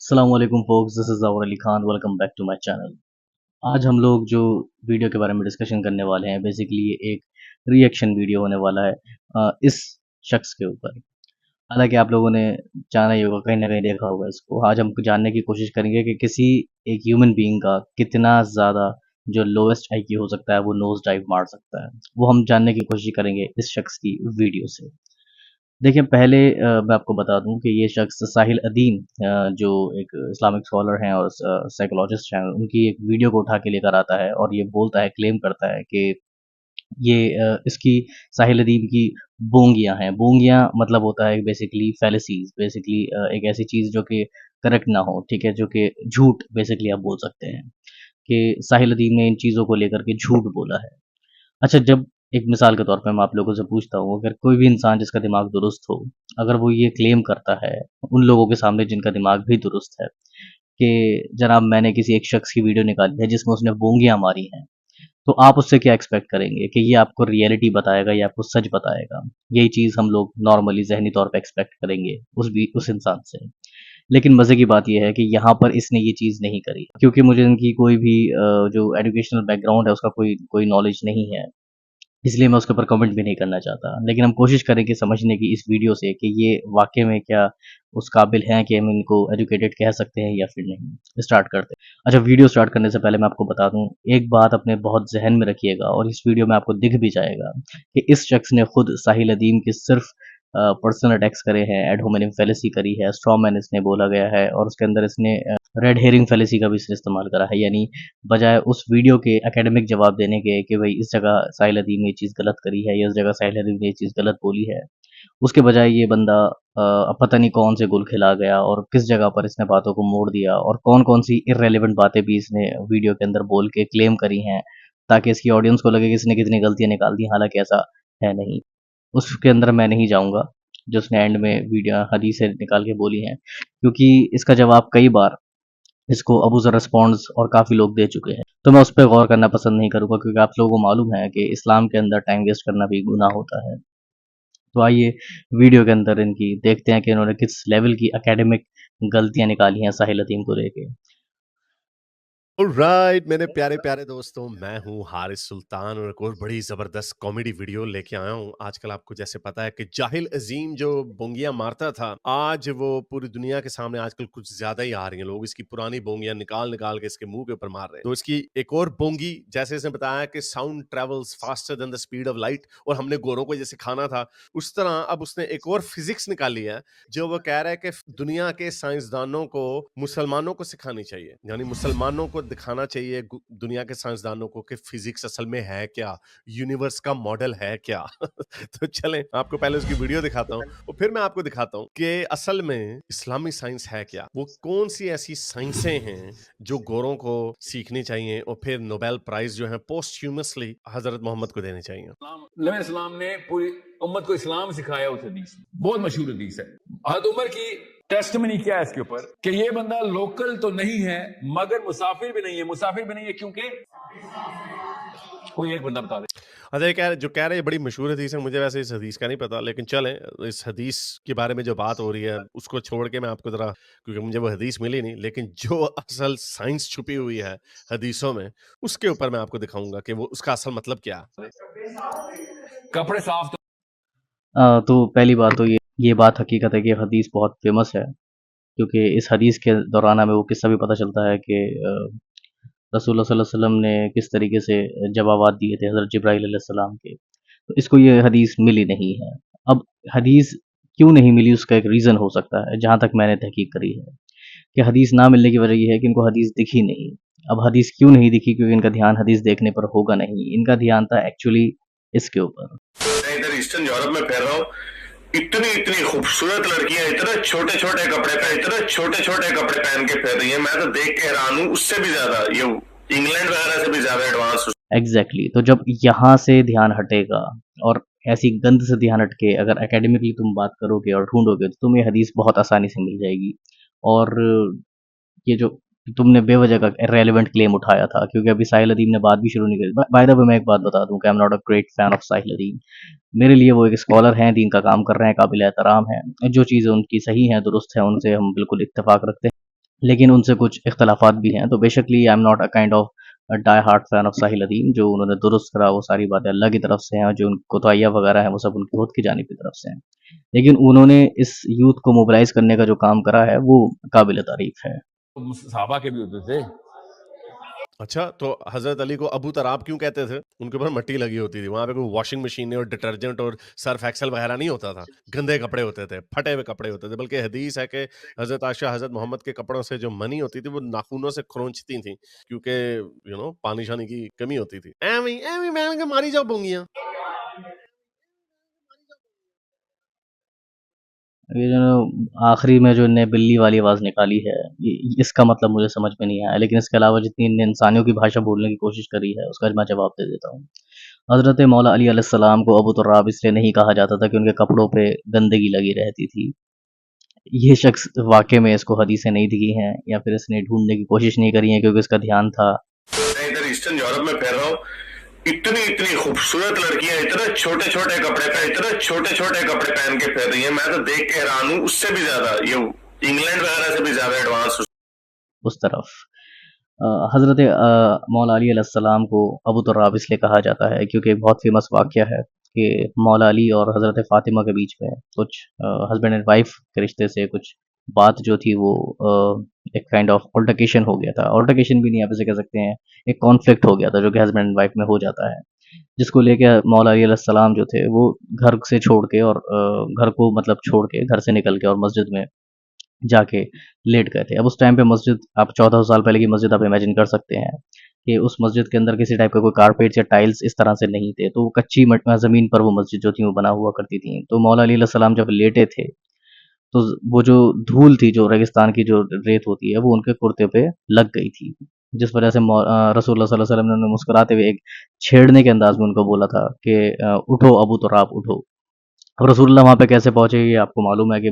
अस्सलाम वालेकुम folks, this is Zafar Ali Khan, welcome back to my channel. आज हम लोग जो वीडियो के बारे में डिस्कशन करने वाले हैं, बेसिकली ये एक रिएक्शन वीडियो होने वाला है इस शख्स के ऊपर। हालाँकि आप लोगों ने जाना ही होगा, कहीं न कहीं देखा होगा इसको। आज हम जानने की कोशिश करेंगे कि किसी एक ह्यूमन बीइंग का कितना ज़्यादा जो लोएस्ट आईक्यू हो सकता है, वो नोज़ डाइव मार सकता है। वो हम जानने की कोशिश करेंगे इस शख्स की वीडियो से। देखिए पहले मैं आपको बता दूँ कि ये शख्स साहिल अदीन जो एक इस्लामिक स्कॉलर हैं और साइकोलॉजिस्ट हैं, उनकी एक वीडियो को उठा के लेकर आता है और ये बोलता है, क्लेम करता है कि ये इसकी साहिल अदीन की बोंगियाँ हैं। बोंगियाँ मतलब होता है बेसिकली फैलेसीज़, बेसिकली एक ऐसी चीज़ जो कि करेक्ट ना हो, ठीक है? जो कि झूठ बेसिकली आप बोल सकते हैं कि साहिल अदीन ने इन चीज़ों को लेकर के झूठ बोला है। अच्छा, जब एक मिसाल के तौर पे मैं आप लोगों से पूछता हूँ, अगर कोई भी इंसान जिसका दिमाग दुरुस्त हो, अगर वो ये क्लेम करता है, उन लोगों के सामने जिनका दिमाग भी दुरुस्त है, कि जनाब मैंने किसी एक शख्स की वीडियो निकाली है जिसमें उसने बोंगियाँ मारी हैं, तो आप उससे क्या एक्सपेक्ट करेंगे कि ये आपको रियलिटी बताएगा या आपको सच बताएगा? यही चीज़ हम लोग नॉर्मली ज़हनी तौर पे एक्सपेक्ट करेंगे उस इंसान से। लेकिन मज़े की बात ये है कि यहाँ पर इसने ये चीज़ नहीं करी, क्योंकि मुझे इनकी कोई भी जो एजुकेशनल बैकग्राउंड है उसका कोई कोई नॉलेज नहीं है। इसलिए मैं उसके ऊपर कमेंट भी नहीं करना चाहता। लेकिन हम कोशिश करेंगे समझने की इस वीडियो से कि ये वाक़ई में क्या उस काबिल हैं कि हम इनको एजुकेटेड कह सकते हैं या फिर नहीं। स्टार्ट करते हैं। अच्छा, वीडियो स्टार्ट करने से पहले मैं आपको बता दूँ, एक बात अपने बहुत ज़हन में रखिएगा और इस वीडियो में आपको दिख भी जाएगा कि इस शख्स ने खुद साहिल अदीम के सिर्फ़ पर्सनल अटैक्स करे हैं, एड होमिनेम फैलेसी करी है, स्ट्रॉ मैन इसने बोला गया है और उसके अंदर इसने रेड हेरिंग फैलेसी का भी इसने इस्तेमाल करा है। यानी बजाय उस वीडियो के एकेडमिक जवाब देने के कि भाई इस जगह साहिल अदीम ने ये चीज़ गलत करी है या इस जगह साहिल अदीम ने ये चीज़ गलत बोली है, उसके बजाय ये बंदा अब पता नहीं कौन से गुल खिला गया और किस जगह पर इसने बातों को मोड़ दिया और कौन-कौन सी इर्रेलेवेंट बातें भी इसने वीडियो के अंदर बोल के क्लेम करी हैं, ताकि इसकी ऑडियंस को लगे कि इसने कितनी गलतियाँ निकाल दी, हालाँकि ऐसा है नहीं। उसके अंदर मैं नहीं जाऊँगा, जो उसने एंड में वीडियो हदीसें निकाल के बोली हैं, क्योंकि इसका जवाब कई बार इसको अबू ज़र रिस्पॉन्ड्स और काफ़ी लोग दे चुके हैं। तो मैं उस पे गौर करना पसंद नहीं करूँगा, क्योंकि आप लोगों को मालूम है कि इस्लाम के अंदर टाइम वेस्ट करना भी गुनाह होता है। तो आइए वीडियो के अंदर इनकी देखते हैं कि इन्होंने किस लेवल की एकेडमिक गलतियाँ निकाली हैं साहिल अदीम को लेके। ऑलराइट मेरे प्यारे प्यारे दोस्तों, मैं हूँ हारिस सुल्तान और एक और बड़ी जबरदस्त कॉमेडी वीडियो लेके आया हूँ। आजकल आपको जैसे पता है कि जाहिल अजीम जो बोंगियां मारता था, आज वो पूरी दुनिया के सामने आजकल कुछ ज्यादा ही आ रही हैं। लोग इसकी पुरानी बोंगियां निकाल निकाल के इसके मुंह के ऊपर मार रहे हैं। तो इसकी एक और बोंगी, जैसे इसने बताया कि sound travels faster than the speed of light, और हमने गोरों को जैसे खाना था उस तरह अब उसने एक और फिजिक्स निकाली है, जो वो कह रहा है कि दुनिया के साइंसदानों को मुसलमानों को सिखानी चाहिए। यानी मुसलमानों को दिखाना चाहिए दुनिया के साइंसदानों को कि फिजिक्स असल में है क्या, यूनिवर्स का मॉडल है क्या। तो चलें आपको पहले उसकी वीडियो दिखाता हूँ और फिर मैं आपको दिखाता हूँ कि असल में इस्लामी साइंस है क्या, वो कौन सी ऐसी साइंसें हैं जो गोरों को सीखनी चाहिए और फिर नोबेल प्राइज जो है पोस्ट्यूमसली हजरत मोहम्मद को देने चाहिए। नबी इस्लाम ने पूरी उम्मत को इस्लाम सिखाया। उस हदीस में बहुत मशहूर हदीस है। हज़रत उमर की टेस्टमनी क्या है इसके ऊपर कि ये बंदा लोकल तो नहीं है मगर मुसाफिर भी नहीं है। मुसाफिर भी नहीं है क्योंकि कोई एक बंदा बता दे। अच्छा, ये कह रहे हैं बड़ी मशहूर हदीस है, मुझे वैसे इस हदीस का नहीं पता, लेकिन चलें इस हदीस के बारे में जो बात हो रही है उसको छोड़ के मैं आपको ज़रा, क्योंकि मुझे वो हदीस मिली नहीं, लेकिन जो असल साइंस छुपी हुई है हदीसों में, उसके ऊपर मैं आपको दिखाऊंगा कि वो उसका असल मतलब क्या है। कपड़े साफ तो तो पहली बात तो ये बात हकीकत है कि हदीस बहुत फ़ेमस है, क्योंकि इस हदीस के दौरान हमें वो किस्सा भी पता चलता है कि रसूलुल्लाह सल्लल्लाहु अलैहि वसल्लम ने किस तरीके से जवाबात दिए थे हज़रत जिब्राईल अलैहिस्सलाम के। तो इसको ये हदीस मिली नहीं है। अब हदीस क्यों नहीं मिली, उसका एक रीज़न हो सकता है, जहाँ तक मैंने तहकीक करी है, कि हदीस ना मिलने की वजह ये है कि इनको हदीस दिखी नहीं। अब हदीस क्यों नहीं दिखी? क्योंकि इनका ध्यान हदीस देखने पर होगा नहीं, इनका ध्यान था एक्चुअली इसके ऊपर। मैं इधर ईस्टर्न यूरोप में फिर रहा हूँ, इतनी इतनी खूबसूरत लड़कियां इतने छोटे छोटे कपड़े पे इतने छोटे छोटे कपड़े पहन के फिर रही हैं। मैं तो देख के हैरान हूँ, उससे भी ज्यादा ये इंग्लैंड वगैरह से भी ज्यादा एडवांस। एग्ज़ैक्टली, तो जब यहाँ से ध्यान हटेगा और ऐसी गंद से ध्यान हट के अगर एकेडमिकली तुम बात करोगे और ढूँढोगे, तो तुम्हें हदीस बहुत आसानी से मिल जाएगी। और ये जो तुमने बेवजह का इर्रेलेवेंट क्लेम उठाया था, क्योंकि अभी साहिल अदीम ने बात भी शुरू नहीं करी। बाय द वे मैं एक बात बता दूँ कि I am not a great fan of Sahil Adeem. मेरे लिए वो एक स्कॉलर हैं, दीन का काम कर रहे हैं, काबिल एहतराम हैं। जो चीज़ें उनकी सही हैं, दुरुस्त हैं, उनसे हम बिल्कुल इत्तेफ़ाक रखते हैं। लेकिन उनसे कुछ इख्तलाफात भी हैं। तो basically I am not a kind of die hard fan of Sahil Adeem. जो उन्होंने दुरुस्त करा वो सारी बातें अल्लाह की तरफ से हैं, और जो कोताहियाँ वगैरह हैं वो सब उनकी खुद की जानिब की तरफ से हैं। लेकिन उन्होंने इस यूथ को मोबिलाइज करने का जो काम करा है वो काबिल तारीफ है। सहाबा के भी होते थे। अच्छा, तो हज़रत अली को अबू तराब क्यों कहते थे? उनके ऊपर मिट्टी लगी होती थी। वहाँ पे कोई वॉशिंग मशीन और डिटर्जेंट और सर्फ एक्सेल वगैरह नहीं होता था। गंदे कपड़े होते थे, फटे हुए कपड़े होते थे। बल्कि हदीस है कि हज़रत आयशा हज़रत मोहम्मद के कपड़ों से जो मनी होती थी, वो नाखूनों से खरोंचती थीं, क्योंकि पानी-शानी की कमी होती थी। एवें एवें मैंने कहा मारी जाओ बोंगियाँ। ये जो आखिरी में जो इनने बिल्ली वाली आवाज़ निकाली है, इसका मतलब मुझे समझ में नहीं आया। लेकिन इसके अलावा जितनी इनने इंसानियों की भाषा बोलने की कोशिश करी है, उसका मैं जवाब दे देता हूँ। हज़रत मौला अली अलैहिस्सलाम को अबू तुर्राब इसलिए नहीं कहा जाता था कि उनके कपड़ों पे गंदगी लगी रहती थी। ये शख्स वाक़ई में इसको हदीसें नहीं दिखी हैं, या फिर इसने ढूँढने की कोशिश नहीं करी है क्योंकि इसका ध्यान था। मैं इधर ईस्टर्न यूरोप में फिर रहा हूँ, इतनी इतनी खूबसूरत लड़कियां इतने छोटे छोटे कपड़े का इतने छोटे छोटे कपड़े पहन के फिर रही हैं, मैं तो देख के हैरान हूँ। उससे भी ज्यादा ये इंग्लैंड वगैरह से भी ज्यादा एडवांस उस तरफ हज़रत मौला अली अलैहिस्सलाम को अबू तुर्राब इसलिए कहा जाता है क्योंकि एक बहुत फ़ेमस वाक़या है कि मौला अली और हज़रत फ़ातिमा के बीच में कुछ हस्बैंड एंड वाइफ़ के रिश्ते से कुछ बात जो थी वो एक काइंड ऑफ अल्टरकेशन हो गया था। अल्टरकेशन भी नहीं आप इसे कह सकते हैं, एक कॉन्फ्लिक्ट हो गया था जो कि हस्बैंड एंड वाइफ़ में हो जाता है। जिसको लेके मौला अली अलैहिस्सलाम जो थे वो घर से छोड़ के और घर को मतलब छोड़ के घर से निकल के और मस्जिद में जाके लेट गए थे। अब उस टाइम पे मस्जिद, आप 1400 साल पहले की मस्जिद आप इमेजिन कर सकते हैं कि उस मस्जिद के अंदर किसी टाइप का कोई कारपेट्स या टाइल्स इस तरह से नहीं थे। तो वो कच्ची ज़मीन पर वो मस्जिद जो थी वो बना हुआ करती थी। तो मौला अली अलैहिस्सलाम जब लेटे थे, तो वो जो धूल थी, जो रेगिस्तान की जो रेत होती है, वो उनके कुर्ते पे लग गई थी। जिस वजह से रसूलुल्लाह सल्लल्लाहु अलैहि वसल्लम ने उन्हें मुस्कुराते हुए एक छेड़ने के अंदाज़ में उनको बोला था कि उठो अबू तुराब उठो। अब रसूलुल्लाह वहाँ पे कैसे पहुँचे ये आपको मालूम है कि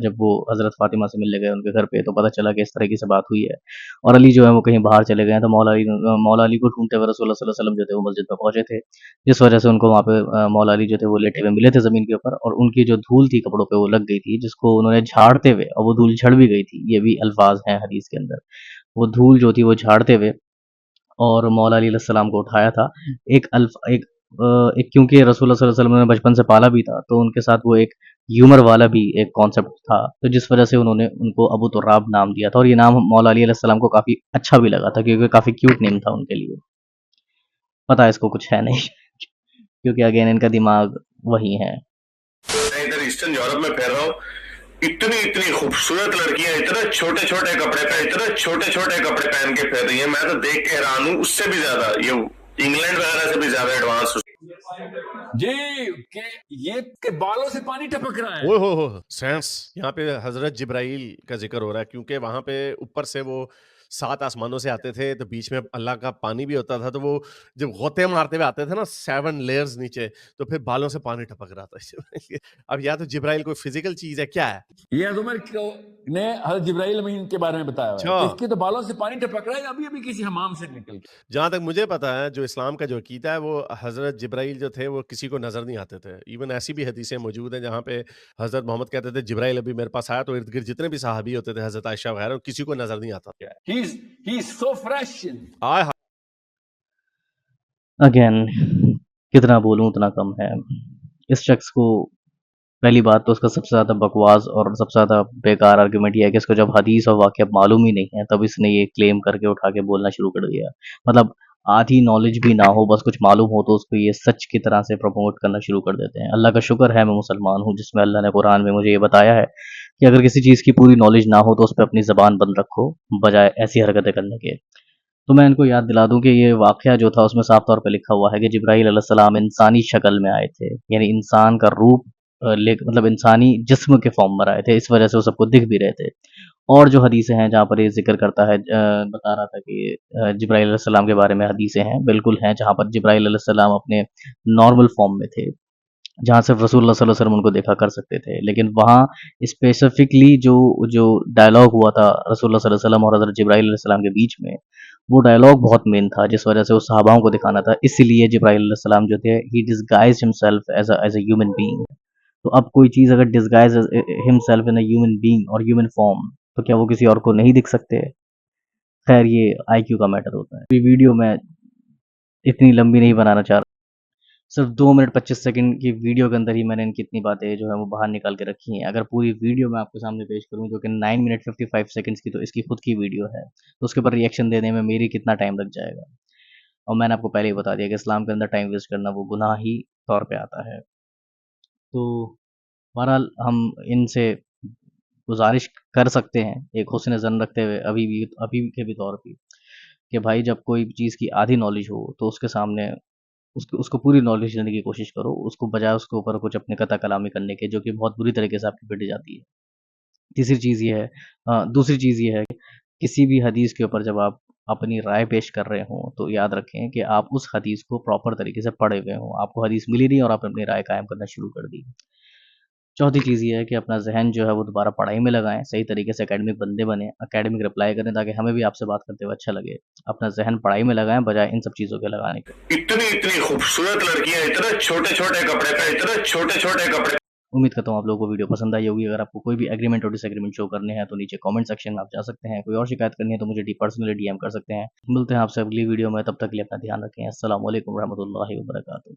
जब वो हज़रत फ़ातिमा से मिलने गए उनके घर पे, तो पता चला कि इस तरीके से बात हुई है और अली जो है वो कहीं बाहर चले गए हैं। तो मौला अली को ढूँढते हुए रसूलुल्लाह सल्लल्लाहु अलैहि वसल्लम जो थे वो मस्जिद में पहुँचे थे। जिस वजह से उनको वहाँ पे मौला अली जो थे वो लेटे हुए मिले थे ज़मीन के ऊपर, और उनकी जो धूल थी कपड़ों पे वो लग गई थी, जिसको उन्होंने झाड़ते हुए, और वो धूल झड़ भी गई थी। ये भी अल्फ़ाज़ हैं हदीस के अंदर। वो धूल जो थी वो झाड़ते हुए और मौला अली अलैहिस्सलाम को उठाया था। एक क्योंकि रसूलुल्लाह सल्लल्लाहु अलैहि वसल्लम ने बचपन से पाला भी था, तो उनके साथ वो एक ह्यूमर वाला भी एक कॉन्सेप्ट था, तो जिस वजह से उन्होंने उनको अबू तुर्राब नाम दिया था, और ये नाम मौला अली अलैहिस्सलाम को काफ़ी अच्छा भी लगा था क्योंकि काफ़ी क्यूट नेम था उनके लिए। पता है इसको कुछ है नहीं क्योंकि अगेन इनका दिमाग वही है। मैं इधर ईस्टर्न यूरोप में फिर रहा हूँ, इतनी इतनी खूबसूरत लड़कियां इतने छोटे छोटे कपड़े का इतने छोटे छोटे कपड़े पहन के फिर रही हैं, मैं तो देख के हैरान हूँ। उससे भी ज्यादा ये इंग्लैंड वगैरह से भी ज्यादा एडवांस जी के ये के बालों से पानी टपक रहा है। ओए हो सेंस। यहाँ पे हजरत जिब्राइल का जिक्र हो रहा है, क्योंकि वहां पे ऊपर से वो 7 आसमानों से आते थे, तो बीच में अल्लाह का पानी भी होता था। तो वो जब गोते मारते हुए आते थे ना 7 लेयर्स नीचे, तो फिर बालों से पानी टपक रहा था। अब या तो जिब्राइल कोई फिजिकल चीज है क्या है? ये उमर ने हज़रत जिब्राइल अमीन के बारे में बताया हुआ है अच्छा, कि इसके तो बालों से पानी टपक रहा है अभी अभी किसी हमाम से निकल के। जहां तक मुझे पता है, जो इस्लाम का जो अकीदा है, वो हजरत जिब्राइल जो थे वो किसी को नजर नहीं आते थे। इवन ऐसी भी हदीसें मौजूद हैं जहाँ पे हजरत मोहम्मद कहते थे जिब्राइल अभी मेरे पास आया, तो इर्द गिर्द जितने भी सहाबी होते थे, हजरत आयशा वगैरह, किसी को नजर नहीं आता। He is so fresh. I again कितना बोलूँ उतना कम है। इस शख्स को, पहली बात तो उसका सबसे ज़्यादा बकवास और सबसे ज़्यादा बेकार आर्गुमेंट ये है कि इसको जब हदीस और वाक़या मालूम ही नहीं है, तब इसने ये क्लेम करके उठा के बोलना शुरू कर दिया। मतलब आधी नॉलेज भी ना हो, बस कुछ मालूम हो तो उसको ये सच की तरह से प्रमोट करना शुरू कर देते हैं। अल्लाह का शुक्र है मैं मुसलमान हूँ, जिसमें अल्लाह ने कुरान में मुझे ये बताया है कि अगर किसी चीज़ की पूरी नॉलेज ना हो तो उस पे अपनी ज़बान बंद रखो, बजाय ऐसी हरकतें करने के। तो मैं इनको याद दिला दूँ कि ये वाक़या जो था उसमें साफ़ तौर पे लिखा हुआ है कि जिब्राईल अलैहिस्सलाम इंसानी शक्ल में आए थे। यानी इंसान का रूप मतलब इंसानी जिस्म के फ़ॉर्म में आए थे, इस वजह से वो सबको दिख भी रहे थे। और जो हदीसें हैं जहाँ पर ये ज़िक्र करता है, बता रहा था कि जिब्राईल अलैहिस्सलाम के बारे में हदीसें हैं, बिल्कुल हैं, जहाँ पर जिब्राईल अलैहिस्सलाम अपने नॉर्मल फ़ॉर्म में थे। जहाँ सिर्फ़ रसूलुल्लाह सल्लल्लाहु अलैहि वसल्लम उनको देखा कर सकते थे। लेकिन वहाँ स्पेसिफ़िकली जो जो डायलॉग हुआ था रसूलुल्लाह सल्लल्लाहु अलैहि वसल्लम और हज़रत जिब्राईल अलैहिस्सलाम के बीच में, वो डायलॉग बहुत मेन था, जिस वजह से वो सहाबाओं को दिखाना था। इसीलिए जिब्राईल अलैहिस्सलाम जो थे, he disguised himself as a human being. तो अब कोई चीज़ अगर disguise himself in a human being और ह्यूमन फ़ॉर्म, तो क्या वो किसी और को नहीं दिख सकते? खैर ये आईक्यू का मैटर होता है। ये वीडियो मैं इतनी लंबी नहीं बनाना चाह रहा। सिर्फ 2 मिनट 25 सेकंड की वीडियो के अंदर ही मैंने इनकी इतनी बातें जो है वो बाहर निकाल के रखी हैं। अगर पूरी वीडियो मैं आपके सामने पेश करूँ जो कि 9 मिनट 55 सेकंड्स की, तो इसकी खुद की वीडियो है, तो उसके ऊपर रिएक्शन देने में मेरी कितना टाइम लग जाएगा। और मैंने आपको पहले ही बता दिया कि इस्लाम के अंदर टाइम वेस्ट करना वो गुनाह ही तौर पे आता है। तो बहरहाल हम इनसे गुज़ारिश कर सकते हैं एक हुस्न ज़न रखते हुए अभी के भी तौर पे, कि भाई जब कोई चीज़ की आधी नॉलेज हो तो उसके सामने उसको उसको पूरी नॉलेज देने की कोशिश करो, उसको बजाय उसके ऊपर कुछ अपने कता कलामी करने के, जो कि बहुत बुरी तरीके से आपकी पिट जाती है। तीसरी चीज़ ये है दूसरी चीज़ ये है कि किसी भी हदीस के ऊपर जब आप अपनी राय पेश कर रहे हों, तो याद रखें कि आप उस हदीस को प्रॉपर तरीके से पढ़े हुए हों। आपको हदीस मिली नहीं और आपने अपनी राय कायम करना शुरू कर दी। चौथी चीज़ ये है कि अपना ज़हन जो है वो दोबारा पढ़ाई में लगाएँ, सही तरीके से एकेडमिक बंदे बनें, एकेडमिक रिप्लाई करें ताकि हमें भी आपसे बात करते हुए अच्छा लगे। अपना ज़हन पढ़ाई में लगाएँ बजाय इन सब चीज़ों के लगाने के। इतनी इतनी खूबसूरत लड़कियां इतने छोटे छोटे कपड़े पे, इतने छोटे छोटे कपड़े। उम्मीद करता हूँ आप लोगों को वीडियो पसंद आई होगी। अगर आपको कोई भी एग्रीमेंट और डिसएग्रीमेंट शो करने हैं तो नीचे कमेंट सेक्शन में आप जा सकते हैं। कोई और शिकायत करनी है तो मुझे पर्सनली डीएम कर सकते हैं। मिलते हैं आपसे अगली वीडियो में, तब तक के लिए अपना ध्यान रखें। अस्सलाम वालेकुम रहमतुल्लाहि व बरकातुहू।